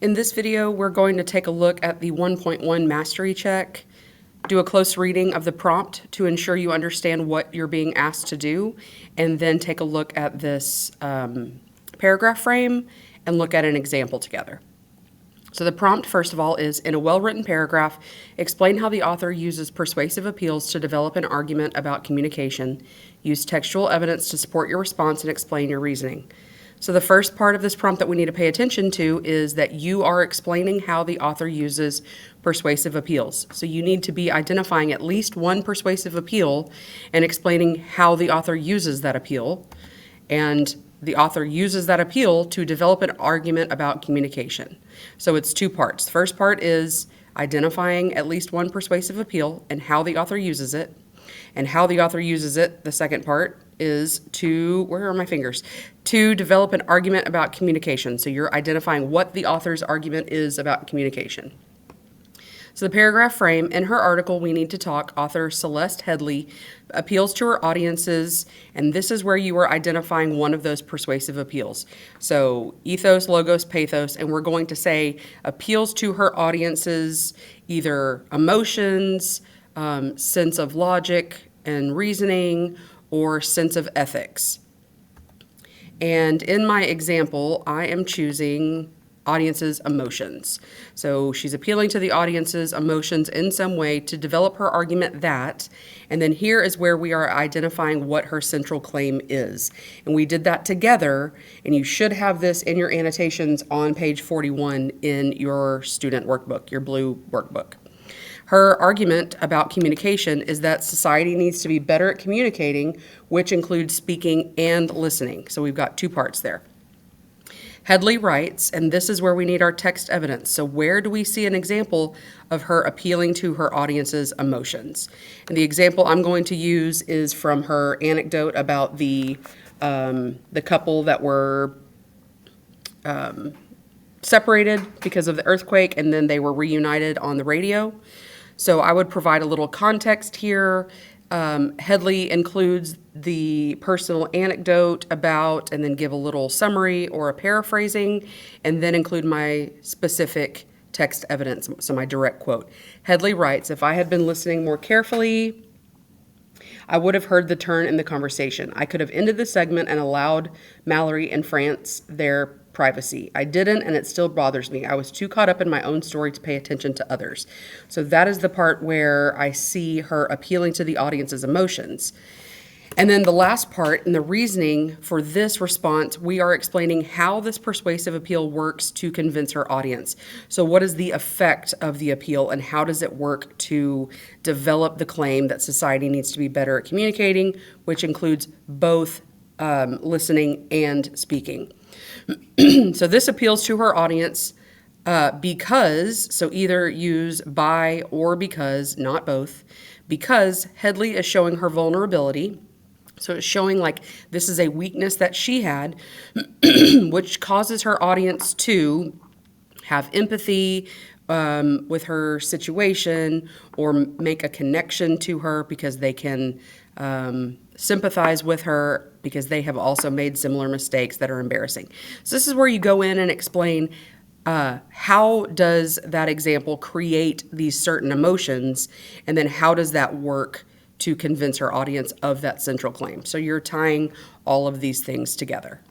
In this video, we're going to take a look at the 1.1 mastery check, do a close reading of the prompt to ensure you understand what you're being asked to do, and then take a look at this paragraph frame and look at an example together. So the prompt, first of all, is in a well-written paragraph, explain how the author uses persuasive appeals to develop an argument about communication. Use textual evidence to support your response and explain your reasoning. So the first part of this prompt that we need to pay attention to is that you are explaining how the author uses persuasive appeals. So you need to be identifying at least one persuasive appeal and explaining how the author uses that appeal. And the author uses that appeal to develop an argument about communication. So it's two parts. The first part is identifying at least one persuasive appeal and how the author uses it. And how the author uses it, the second part, is to develop an argument about communication. So you're identifying what the author's argument is about communication. So the paragraph frame, in her article, We Need to Talk, author Celeste Headlee appeals to her audiences, and this is where you are identifying one of those persuasive appeals. So ethos, logos, pathos, and we're going to say appeals to her audiences, either emotions, sense of logic and reasoning, or sense of ethics. And in my example, I am choosing audience's emotions. So she's appealing to the audience's emotions in some way to develop her argument that, and then here is where we are identifying what her central claim is. And we did that together, and you should have this in your annotations on page 41 in your student workbook, your blue workbook. Her argument about communication is that society needs to be better at communicating, which includes speaking and listening. So we've got two parts there. Headlee writes, and this is where we need our text evidence. So where do we see an example of her appealing to her audience's emotions? And the example I'm going to use is from her anecdote about the couple that were separated because of the earthquake, and then they were reunited on the radio. So I would provide a little context here. Headlee includes the personal anecdote about, and then give a little summary or a paraphrasing, and then include my specific text evidence, so my direct quote. Headlee writes, if I had been listening more carefully, I would have heard the turn in the conversation. I could have ended the segment and allowed Mallory and France their privacy. I didn't, and it still bothers me. I was too caught up in my own story to pay attention to others. So that is the part where I see her appealing to the audience's emotions. And then the last part, in the reasoning for this response, we are explaining how this persuasive appeal works to convince her audience. So what is the effect of the appeal, and how does it work to develop the claim that society needs to be better at communicating, which includes both listening and speaking. So this appeals to her audience because, so either use by or because, not both, because Headlee is showing her vulnerability. So it's showing like this is a weakness that she had, which causes her audience to have empathy with her situation, or make a connection to her because they can sympathize with her because they have also made similar mistakes that are embarrassing. So this is where you go in and explain how does that example create these certain emotions, and then how does that work to convince her audience of that central claim. So you're tying all of these things together.